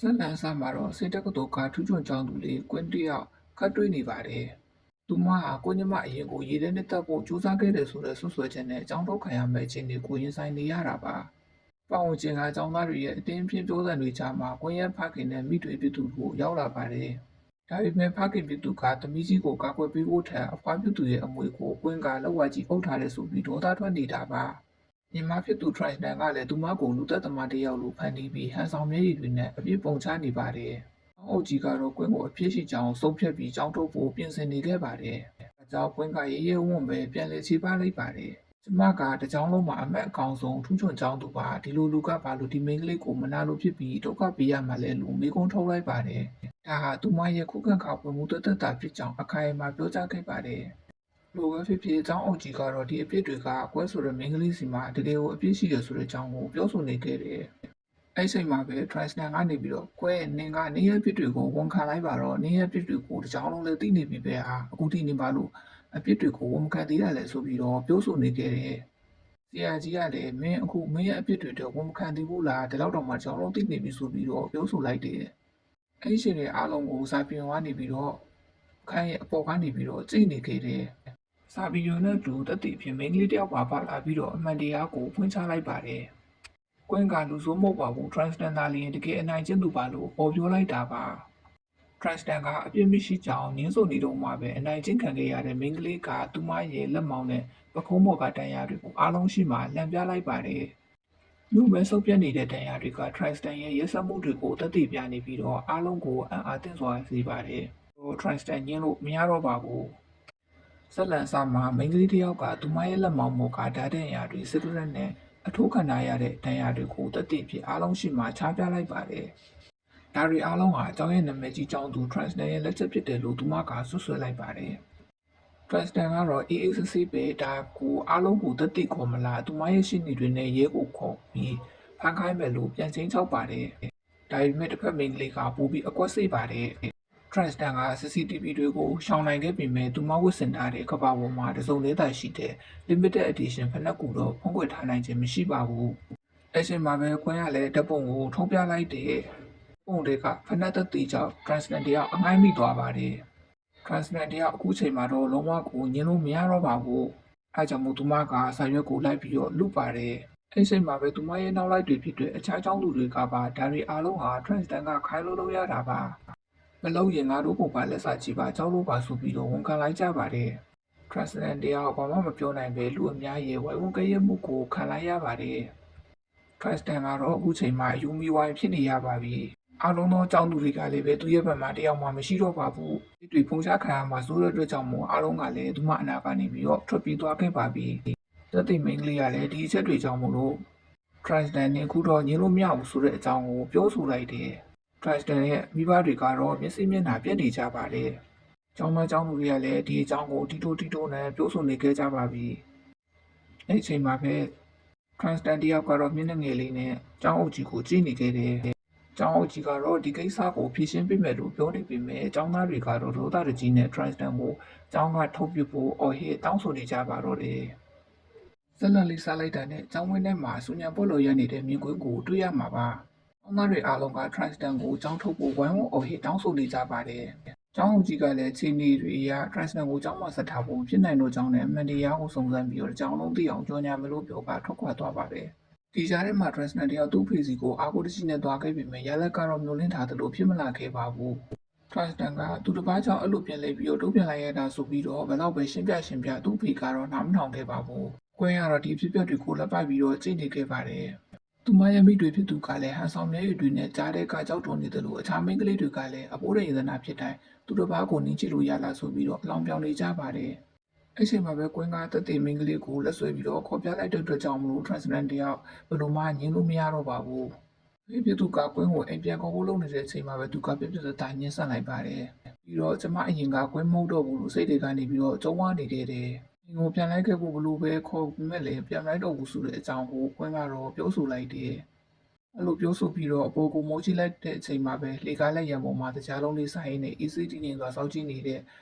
ဆက်လန်ဆာမှာတော့စိတ်တက္ကသိုလ်ကထူးချွန်ကျောင်းသူလေးကွင်းတယောက်ခတ်တွေ့နေပါတယ်။သူမဟာကိုညမအရင်ကိုရေထဲနဲ့တက်ဖို့ကြိုးစားခဲ့တယ်ဆိုတဲ့ဆွဆွဲချက်နဲ့အကြောင်းထုတ်ခံရမယ့်အခြေအနေကိုရင်ဆိုင်နေရတာပါ။ပတ်ဝန်းကျင်ကကျောင်းသားတွေရဲ့အတင်းပြင်းပြောစံတွေကြားမှာကွင်းရဲဖခင်နဲ့မိတွေဖြစ်သူကိုရောက်လာပါတယ်။ဒါပေမဲ့ဖခင်ဖြစ်သူကသမီးကြီးကိုကာကွယ်ပေးဖို့ထက်အဖွားဖြစ်သူရဲ့အမွေကိုကွင်းကလက်ဝါးကြီးအုပ်ထားတယ်ဆိုပြီးဒေါသထွက်နေတာပါ။ညီမဖြစ်သူထရိုင်တန်ကလည်းသူမကိုလူသက်သမားတစ်ယောက်လိုဖန်တီးပြီးဟန်ဆောင်မျက်ရည်တွေနဲ့အပြစ်ပုံချနေပါတယ်။အောင်းအုပ်ကြီးကတော့ကွင်းကိုအပြစ်ရှိကြောင်းဆုံးဖြတ်ပြီးကြောင်းထုတ်ဖို့ပြင်ဆင်နေခဲ့ပါတယ်။အကြောင်းကွင်းကရေရဲဝံ့ပဲပြန်လည်ချေပလိုက်ပါတယ်။ကျမကတကြောင်လုံးမှာအမက်အကောင်ဆုံးထူးချွန်ကြောင်းသူပါဒီလိုလူကဘာလို့ဒီမိန်းကလေးကိုမနာလို့ဖြစ်ပြီးဒုက္ခပေးရမှလဲလို့မိကုံးထုတ်လိုက်ပါတယ်။ဒါဟာသူမရဲ့ခုခံခါပွင့်မှုတသက်တာဖြစ်ကြောင်းအခိုင်အမာပြောကြားခဲ့ပါတယ်။လိုပဲဖြစ်ဖြစ်အကြောင်းအုပ်ကြီးကတော့ဒီအဖြစ်တွေကအကွဲဆိုတဲ့မိန်းကလေးစီမှာတကယ်ကိုအပြစ်ရှိရဆိုတဲ့အကြောင်းကိုပြောဆိုနေခဲ့တယ်။အဲ့ချိန်မှာပဲ Transner ကနေပြီးတော့ကွဲနင်ကနေရအဖြစ်တွေကိုဝန်ခံလိုက်ပါတော့နေရအဖြစ်တွေကိုတကြောင်လုံးလည်းသိနေပြီပဲဟာအခုထိနေပါလို့အဖြစ်တွေကိုဝန်ခံသေးတယ်လေဆိုပြီးတော့ပြောဆိုနေခဲ့တယ်။ဆရာကြီးကလည်းမင်းအခုမင်းရဲ့အဖြစ်တွေတော့ဝန်ခံသေးဘူးလားဒီလောက်တော့မှတကြောင်လုံးသိနေပြီဆိုပြီးတော့ပြောဆိုလိုက်တယ်။အဲ့ရှင်တွေအားလုံးကိုစာပြင်ကနေပြီးတော့ခိုင်းရဲ့အပေါ်ကနေပြီးတော့ကြိတ်နေခဲ့တယ်။စာပီယွန်နဲ့တူတက်တီဖြစ်မိန်းကလေးတယောက်ပါလာပြီးတော့အမှန်တရားကိုဖွင့်ချလိုက်ပါတယ်။ကွင်းကလူဆိုးမဟုတ်ပါဘူး transgender လျင်တကယ်အနိုင်ကျင့်သူပါလို့ပေါ်ပြောလိုက်တာပါ။ transgender ကအပြစ်မရှိကြောင်းညင်းဆိုနေတော့မှပဲအနိုင်ကျင့်ခံခဲ့ရတဲ့မိန်းကလေးကသူမရဲ့လက်မောင်းနဲ့ပခုံးပေါ်ကတန်ရာတွေကိုအားလုံးရှိမှလှန်ပြလိုက်ပါတယ်။လူမဲဆုပ်ပြတ်နေတဲ့တန်ရာတွေက transgender ရဲ့ရက်စက်မှုတွေကိုတက်တည်ပြနေပြီးတော့အားလုံးကိုအံ့အားသင့်စွာစေပါတယ်။ transgender ညင်းလို့မရတော့ပါဘူး။ဆက်လန်စာမှာမိန်းကလေးတစ်ယောက်ကသူမရဲ့လက်မောင်းပေါ်ကဓာတ်ဒဏ်ရာတွေစစ်ရက်နဲ့အထိုးခံရတဲ့ဒဏ်ရာတွေကိုတက်တည်ဖြစ်အားလုံးရှိမှချပြလိုက်ပါတယ်။ဒါတွေအားလုံးဟာအကြောင်းရဲ့နာမည်ကြီးကြောင်းသူ Transner ရဲ့လက်ချက်ဖြစ်တယ်လို့သူမကဆွဆွဲလိုက်ပါတယ်။ Transner ကတော့ AACC ပဲဒါကိုအားလုံးကိုတက်တည်ခေါ်မလားသူမရဲ့ရှိနေတွေနဲ့ရဲကိုခေါ်ပြီးဖမ်းခိုင်းမယ်လို့ပြန်ချင်းချောက်ပါတယ်။ဒါပေမဲ့တစ်ဖက်မိန်းကလေးကပိုပြီးအကွက်စိတ်ပါတယ်။ Transner က CCTV တွေကိုရှောင်နိုင်ခဲ့ပေမဲ့သူမဝတ်ဆင်ထားတဲ့ကဘာပေါ်မှာတစုံသေးတာရှိတဲ့ limited edition ဖနက်ကူတော့ဖုံးကွယ်ထားနိုင်ခြင်းမရှိပါဘူး။အဲ့ချိန်မှာပဲခွင့်ရလဲဓပုံကိုထုံးပြလိုက်တဲ့ပုံတွေကဖနက်သက်တီကြောင့် Transner တယောက်အငိုင်းမိသွားပါတယ်။ Transner တယောက်အခုချိန်မှာတော့လုံးဝကိုညင်လို့မရတော့ပါဘူး။အဲကြောင့်မို့သူမကစာရွက်ကိုလိုက်ပြီးတော့လူပါတယ်။အဲ့ချိန်မှာပဲသူမရဲ့နောက်လိုက်တွေဖြစ်တဲ့အခြားကျောင်းသူတွေကပါဒါတွေအားလုံးဟာ Transner ကခိုင်းလို့ရတာပါ။မလုံးရင်ငါတို့ကိုပါလက်စာကြည့်ပါကြောက်လို့ပါဆိုပြီးတော့ဝန်ခံလိုက်ကြပါတယ်။ Transner တယောက်ဘာမှမပြောနိုင်ပဲလူအများရဲ့ဝိုင်းဝန်းကြရမှုကိုခံလိုက်ရပါတယ်။ Transner ကတော့အခုချိန်မှာယူမီဝိုင်းဖြစ်နေရပါပြီ။အားလုံးသောအကြောင်းသူတွေကလည်းပဲသူရဲ့ဘက်မှာတယောက်မှမရှိတော့ပါဘူး။ဒီတွေဖုံးချခံရမှာစိုးတဲ့အတွက်ကြောင့်မို့အားလုံးကလည်းသူမအနာကနေပြီးတော့ထွက်ပြေးသွားခဲ့ပါပြီ။သက်သိမိန်းကလေးကလည်းဒီအချက်တွေကြောင့်မို့လို့ Transner နဲ့အခုတော့ညင်လို့မရဘူးဆိုတဲ့အကြောင်းကိုပြောဆိုလိုက်တယ်။ Transner ရဲ့မိဘတွေကတော့မျက်စိမျက်နှာပြက်နေကြပါတယ်။ကျောင်းသားကျောင်းသူတွေကလည်းဒီအကြောင်းကိုတီတိုနဲ့ပြောဆိုနေခဲ့ကြပါပြီ။အဲ့ဒီချိန်မှာပဲ Transner တယောက်ကတော့မျက်နှာငယ်လေးနဲ့ကျောင်းအုပ်ကြီးကိုကြည့်နေခဲ့တယ်။ကျောင်းအုပ်ကြီးကတော့ဒီကိစ္စကိုဖြေရှင်းပေးမယ်လို့ပြောနေပေမဲ့ကျောင်းသားတွေကတော့ဒေါသတကြီးနဲ့ Transner ကိုကျောင်းကထုတ်ပစ်ဖို့အော်ဟစ်တောင်းဆိုနေကြပါတော့တယ်။ဆက်လက်လေးစားလိုက်တာနဲ့ကျောင်းဝင်းထဲမှာဆူညံပွက်လို့ရနေတဲ့မြင်ကွင်းကိုတွေ့ရမှာပါ။ကျောင်းသားတွေအားလုံးက Transner ကိုကျောင်းထုတ်ဖို့ဝိုင်းဝန်းအော်ဟစ်တောင်းဆိုနေကြပါတယ်။ကျောင်းအုပ်ကြီးကလည်းချိန်နေတွေအရ Transner ကိုကျောင်းမှာဆက်ထားဖို့ဖြစ်နိုင်တော့ကြောင်းနဲ့အမှန်တရားကိုစုံစမ်းပြီးတော့ကျောင်းလုံးသိအောင်ကြော်ညာမလို့ပြောကထွက်ခွာသွားပါတယ်။ဒီကြားထဲမှာ Transner တယောက်သူ့ဖေစီကိုအာကိုတရှိနဲ့သွားခဲ့ပေမဲ့ရလက်ကတော့မျိုးလင်းထားသလိုဖြစ်မလာခဲ့ပါဘူး။ Transner ကသူတစ်ပါးကြောင့်အဲ့လိုပြန်လဲပြီးတော့တုံ့ပြန်လိုက်ရတာဆိုပြီးတော့ဘယ်တော့ပဲရှင်းပြသူ့ဖေကတော့နားမထောင်ခဲ့ပါဘူး။ကွင်းကတော့ဒီဖြစ်ပျက်တွေကိုလက်ပိုက်ပြီးတော့ကြိတ်နေခဲ့ပါတယ်။သူမရဲ့မိတွေဖြစ်သူကလည်းဟန်ဆောင်မျက်ရည်တွေနဲ့ကြားတဲ့ကကြောက်တုံနေတယ်လို့အခြားမိန်းကလေးတွေကလည်းအဖိုးရည်သနာဖြစ်တိုင်းသူတစ်ပါးကိုနင်းချလို့ရလာဆိုပြီးတော့အလောင်းပြောင်းနေကြပါတယ်။အဲ့ချိန်မှာပဲကွင်းကတက်တဲ့မိန်းကလေးကိုလက်ဆွဲပြီးတော့ခေါ်ပြလိုက်တဲ့အတွက်ကြောင့်မလို့ Transner တယောက်ဘယ်လိုမှညင်လို့မရတော့ပါဘူး။ဒီပြည်သူကကွင်းကိုအိမ်ပြန်ခေါ်ဖို့လုပ်နေတဲ့အချိန်မှာပဲသူကပြပြစညင်းဆက်လိုက်ပါတယ်။ပြီးတော့ကျမအရင်ကကွင်းမဟုတ်တော့ဘူးလို့စိတ်တွေကနေပြီးတော့ကြုံဝါနေခဲ့တယ်။ငိုပြန်လိုက်ခဲ့ဖို့ဘလို့ပဲခေါ်မဲ့လေပြန်လိုက်တော့ဘူးဆိုတဲ့အကြောင်းကိုကွင်းကတော့ပြောဆိုလိုက်တယ်။အဲ့လိုပြောဆိုပြီးတော့အပေါ်ကိုမိုးချိလိုက်တဲ့အချိန်မှာပဲလေကားလက်ရံပေါ်မှာတရားလုံးလေးဆိုင်နေ ECD နေစွာစောက်ကြည့်နေတဲ့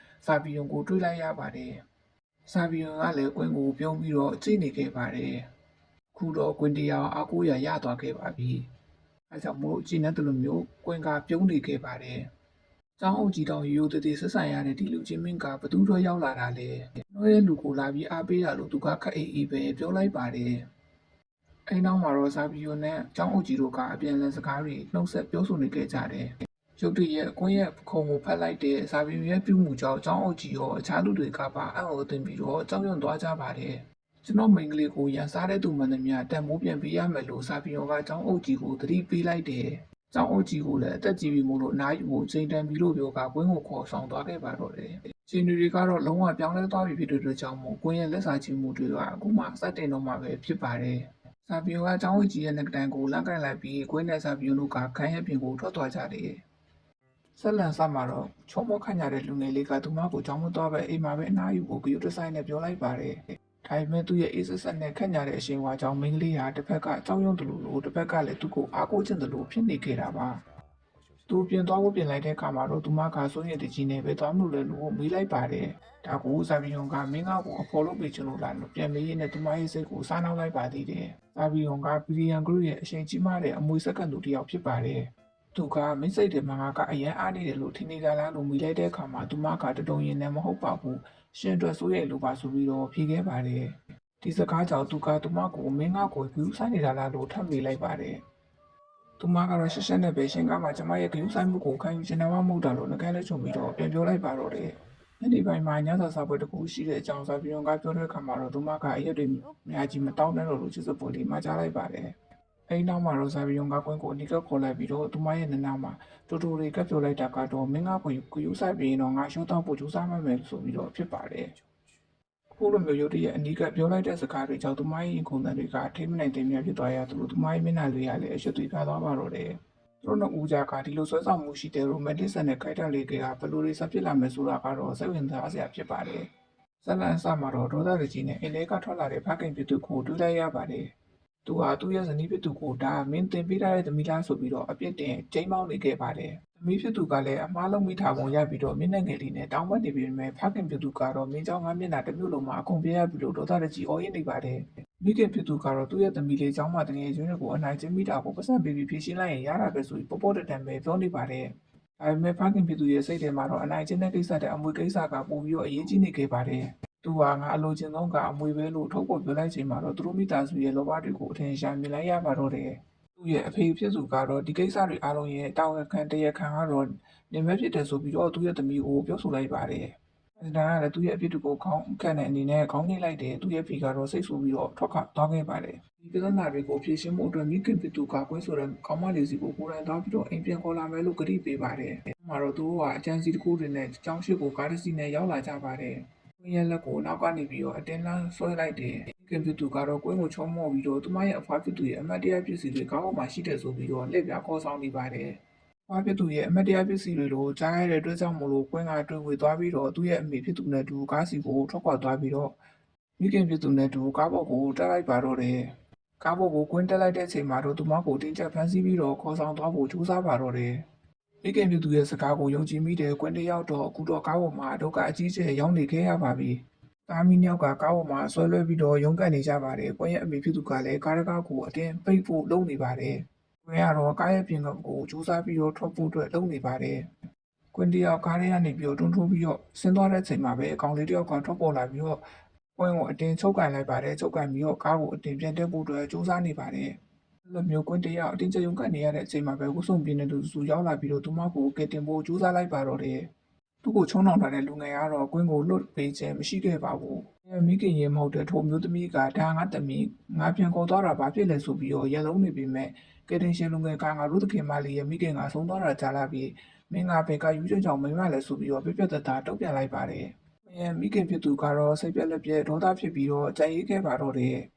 စာပီယုံကိုတွေ့လိုက်ရပါတယ်။စာပီယုံကလည်းကွင်းကိုပြုံးပြီးတော့ကြည့်နေခဲ့ပါတယ်။ခုတော့ကွင်းတရားအားကိုးရသွားခဲ့ပါပြီ။ အဲကြောင့်မို့ကြည်နဲ့တလူမျိုးကွင်ကပြုံးနေခဲ့ပါတယ်။ကျောင်းအုပ်ကြီးတောင်ရိုးသေးသေးဆက်ဆံရတဲ့ဒီလူချင်းမင်းကဘသူတော့ရောက်လာတာလဲ။နှွေးတဲ့လူကိုလာပြီးအားပေးတာလို့သူကခက်အေးအေးပဲပြောလိုက်ပါတယ်။အိမ်နောက်မှာတော့ဇာဗီယိုနဲ့ကျောင်းအုပ်ကြီးတို့ကအပြန်အလှန်စကားတွေနှုတ်ဆက်ပြောဆိုနေခဲ့ကြတယ်။ရုတ်တရက်ကွင်းရဲ့ခုံကိုဖတ်လိုက်တဲ့ဇာဗီယိုရဲ့ပြုမှုကြောင့်ကျောင်းအုပ်ကြီးရောအခြားလူတွေကပါအံ့ဩသင့်ပြီးတော့ကြောက်ရွံ့သွားကြပါတယ်။ကျွန်တော်မိန်းကလေးကိုရန်စားတဲ့သူမှန်သမျှတန်မိုးပြန်ပေးရမယ်လို့ဇာဗီယိုကကျောင်းအုပ်ကြီးကိုသတိပေးလိုက်တယ်။ကျောင်းအုပ်ကြီးကိုလည်းအသက်ကြီးပြီမို့လို့အနားယူဖို့ချိန်တန်ပြီးလို့ပြောကကွင်းကိုခေါ်ဆောင်သွားခဲ့ပါတော့တယ်။ရှင်တွေကတော့လုံးဝပြောင်းလဲသွားပြီဖြစ်တဲ့အတွက်ကြောင့်မို့ကွင်းရဲ့လက်စာချမှုတွေကအခုမှစတင်တော့မှပဲဖြစ်ပါတယ်။ဇာဗီယိုကကျောင်းအုပ်ကြီးရဲ့ငကတန်ကိုလက်ကင်လိုက်ပြီးကွင်းနဲ့ဇာဗီယိုတို့ကခန်းရဲ့ပြင်ကိုထွက်သွားကြတယ်။ဆက်လန်ဆက်မှာတော့ချုံမောခန့်ရတဲ့လူငယ်လေးကသူမကိုကြောင်းမသွားပဲအိမ်မှာပဲအနားယူဖို့ဂရုတစိုက်နဲ့ပြောလိုက်ပါတယ်။ဒါပေမဲ့သူ့ရဲ့အေးဆက်နဲ့ခန့်ရတဲ့အရှင်ဝါကြောင့်မိန်းကလေးဟာတစ်ဖက်ကကြောက်ရွံ့တယ်လို့တစ်ဖက်ကလည်းသူ့ကိုအားကိုးချင်တယ်လို့ဖြစ်နေခဲ့တာပါ။သူပြင်သွားဖို့ပြင်လိုက်တဲ့အခါမှာတော့သူမကစိုးရိမ်တကြီးနဲ့ပဲသွားမှုလဲလို့မေးလိုက်ပါတယ်။ဒါကိုဇာဗီယွန်ကမင်းကောက်ကိုအဖော်လုပ်ပေးချင်လို့လားလို့ပြန်မေးရင်းနဲ့သူမရဲ့စိတ်ကိုစားနှောက်လိုက်ပါသေးတယ်။ဇာဗီယွန်ကပီရီယန်ဂရုရဲ့အရှင်ကြီးမားတဲ့အမွေစက္ကန့်သူတစ်ယောက်ဖြစ်ပါတယ်။သူကမိတ်ဆိတ်တွေမှာကအရန်အားနေတယ်လို့ထင်နေကြလားလို့မိလိုက်တဲ့အခါမှာသူမကတတုံရင်နဲ့မဟုတ်ပါဘူးရှင်အတွက်စိုးရိမ်လို့ပါဆိုပြီးတော့ဖြေခဲ့ပါတယ်ဒီစကားကြောင့်သူကသူမကိုမင်းကကိုဂူးဆိုင်နေတာလားလို့ထပ်မေးလိုက်ပါတယ်သူမကတော့ရှက်ရှက်နဲ့ပဲရှင်ကမှကျမရဲ့ဂူးဆိုင်မှုကိုခံယူချင်တယ်မှမဟုတ်တာလို့ငကန်းလက်ချုံပြီးတော့ပြန်ပြောလိုက်ပါတော့တယ်ညနေပိုင်းမှာညစာစားပွဲတစ်ခုရှိတဲ့အကြောင်းစာပြောကပြောတဲ့အခါမှာတော့သူမကအရက်တွေများကြီးမတောင်းတဲ့လို့ချစ်စပွဲလေးမှကြားလိုက်ပါတယ်အိမ်နောက်မှာတော့ဇာဗီယွန်ကကွင်းကိုအနီးကပ်ခေါ်လိုက်ပြီးတော့သူမရဲ့နနာမှာတူတူလေးကပ်ပြောလိုက်တာကတော့မင်းကကိုယူဆိုင်ပြီးတော့ငါရှော့တော့ဖို့ကြိုးစားမှမယ်ဆိုပြီးတော့ဖြစ်ပါတယ်ခုလိုမျိုးရုပ်တရက်အနီးကပ်ပြောလိုက်တဲ့စကားတွေကြောင့်သူမရဲ့ရင်ခုန်တဲ့တွေကထိမ့်မနိုင်တဲ့များဖြစ်သွားရသလိုသူမရဲ့မျက်နှာလေးကလည်းအရွှေသွေးပြားသွားပါတော့တယ်သူတို့နှစ်ဦးကြားကဒီလိုဆွဲဆောင်မှုရှိတဲ့ romantic ဆန်တဲ့ခိုက်တန်လေးကဘယ်လိုတွေဆက်ဖြစ်လာမယ်ဆိုတာကတော့စိတ်ဝင်စားစရာဖြစ်ပါတယ်ဇလန်ဆာမှာတော့ဒေါသရကြီးနဲ့အင်းလေးကထွက်လာတဲ့ဖခင်ပြသူကိုတွေ့လိုက်ရပါတယ်သူဟာသူ့ရဲ့ဇနီးဖြစ်သူကိုဒါမင်းတင်ပေးထားတဲ့သမီးလားဆိုပြီးတော့အပြစ်တင်ကျိမ်းမောင်းနေခဲ့ပါတယ်။သမီးဖြစ်သူကလည်းအမားလုံးမိထားပုံရပြီးတော့မျက်နှာငယ်လေးနဲ့တောင်းပန်နေပေမဲ့ဖခင်ဖြစ်သူကတော့မင်းเจ้าငါမျက်နှာတစ်မျိုးလုံးမှာအကုန်ပြရပြီးလို့ဒေါသရကြီးအော်ရင်းနေပါတယ်။မိခင်ဖြစ်သူကတော့သူ့ရဲ့သမီးလေးเจ้าမတငယ်ချင်းတွေကိုအနိုင်ကျင့်မိတာကိုပတ်စံပေးပြီးဖြေရှင်းလိုက်ရင်ရတာပဲဆိုပြီးပေါ်ပေါ်တန်ပဲပြောနေပါတယ်။ဒါပေမဲ့ဖခင်ဖြစ်သူရဲ့စိတ်ထဲမှာတော့အနိုင်ကျင့်တဲ့ကိစ္စတဲ့အမွေကိစ္စကပိုပြီးတော့အရေးကြီးနေခဲ့ပါတယ်။သူဟာငါအလိုချင်ဆုံးကအမွေပဲလို့ထုတ်ပေါ်ပြောလိုက်ချိန်မှာတော့သူတို့မိသားစုရဲ့လောဘတွေကိုအထင်ရှားမြင်လိုက်ရပါတော့တယ်။သူ့ရဲ့အဖေဖြစ်သူကတော့ဒီကိစ္စတွေအားလုံးရဲ့တာဝန်ခံတရားခံကတော့နေမဲ့ဖြစ်တယ်ဆိုပြီးတော့သူ့ရဲ့သမီးကိုပြောဆိုလိုက်ပါတယ်။အဲဒါကလည်းသူ့ရဲ့အဖြစ်တွေကိုခေါင်းခံတဲ့အနေနဲ့ခေါင်းနှိပ်လိုက်တယ်သူ့ရဲ့ဖေကတော့စိတ်ဆူပြီးတော့ထွက်ခွာသွားခဲ့ပါတယ်။ဒီပြဿနာတွေကိုဖြေရှင်းမှုအတွက်မိခင်ဖြစ်သူကကွင်းဆိုတဲ့ခေါင်းမလေးစီကိုကိုယ်တိုင်သွားပြီးတော့အိမ်ပြန်ခေါ်လာမယ်လို့ကတိပေးပါတယ်။မှာတော့သူတို့ကအကြံစီတစ်ခုတွေနဲ့ကျောင်းရှိကိုကားတစ်စီးနဲ့ရောက်လာကြပါတယ်။ကွင်းရဲ့လက်ကိုနောက်ကနေပြီးတော့အတင်းလန်းဆွဲလိုက်တယ်။ခင်ဖြစ်သူကတော့ကွင်းကိုချုံမော့ပြီးတော့သူမရဲ့အဖွားဖြစ်သူရဲ့အမတ်တရားပစ္စည်းတွေကားပေါ်မှာရှိတယ်ဆိုပြီးတော့လက်ပြခေါ်ဆောင်နေပါတယ်။အဖွားဖြစ်သူရဲ့အမတ်တရားပစ္စည်းတွေလိုကြားရတဲ့အတွက်ကြောင့်မို့လို့ကွင်းကတွေ့ဝေသွားပြီးတော့သူ့ရဲ့အမေဖြစ်သူနဲ့တူကားစီကိုထွက်ခွာသွားပြီးတော့မိခင်ဖြစ်သူနဲ့တူကားပေါ်ကိုတက်လိုက်ပါတော့တယ်။ကားပေါ်ကိုကွင်းတက်လိုက်တဲ့အချိန်မှာတော့သူမကိုတင်းကျပ်ဖမ်းဆီးပြီးတော့ခေါ်ဆောင်သွားဖို့ကြိုးစားပါတော့တယ်။မိခင်ဖြစ်သူရဲ့စကားကိုယုံကြည်မိတဲ့ကွင်းတယောက်တော့အခုတော့ကားပေါ်မှာဒုက္ခအကြီးကျယ်ရောက်နေခဲ့ရပါပြီ။သားမီးနှစ်ယောက်ကကားပေါ်မှာဆွဲလွှဲပြီးတော့ရုန်းကန်နေကြပါတယ်။ကွင်းရဲ့အမေဖြစ်သူကလည်းကားတကားကိုအတင်းပိတ်ဖို့လုပ်နေပါတယ်။ကွင်းကတော့ကားရဲ့ပြင်ကိုကြိုးစားပြီးတော့ထွက်ဖို့အတွက်လုပ်နေပါတယ်။ကွင်းတယောက်ကားထဲကနေပြီးတော့တွန်းထိုးပြီးတော့ဆင်းသွားတဲ့အချိန်မှာပဲအကောင်လေးတယောက်ကထွက်ပေါ်လာပြီးတော့ကွင်းကိုအတင်းချုပ်ကန်လိုက်ပါတယ်။ချုပ်ကန်ပြီးတော့ကားကိုအတင်းပြန်တက်ဖို့အတွက်ကြိုးစားနေပါတယ်။လိုမျိုးကွင်းတယောက်အတင်းကျပ်ရုန်းကန်နေရတဲ့အချိန်မှာပဲဝှစုံပြင်းတဲ့သူစုရောက်လာပြီးတော့သူမကိုကယ်တင်ဖို့ကြိုးစားလိုက်ပါတော့တယ်။သူ့ကိုချုံနှောင်ထားတဲ့လူငယ်ကတော့ကွင်းကိုလွတ်ပေးခြင်းမရှိခဲ့ပါဘူး။မိခင်ရင်မဟုတ်တဲ့ထိုမျိုးသမီးကဒါငါသမီးငါပြန်ခေါ်သွားတာဘာဖြစ်လဲဆိုပြီးတော့ရန်လုံးနေပေမဲ့ကယ်တင်ရှင်လူငယ်ကငါတို့သခင်မလေးရဲ့မိခင်ကဆုံးသွားတာကြားလာပြီးမင်းကဘယ်ကယူချက်ကြောင့်မိမလဲဆိုပြီးတော့ပြပြတသားတုံ့ပြန်လိုက်ပါတယ်။မိခင်ဖြစ်သူကတော့စိတ်ပြက်လက်ပြက်ဒေါသဖြစ်ပြီးတော့ကြံ့ရေးခဲ့ပါတော့တယ်။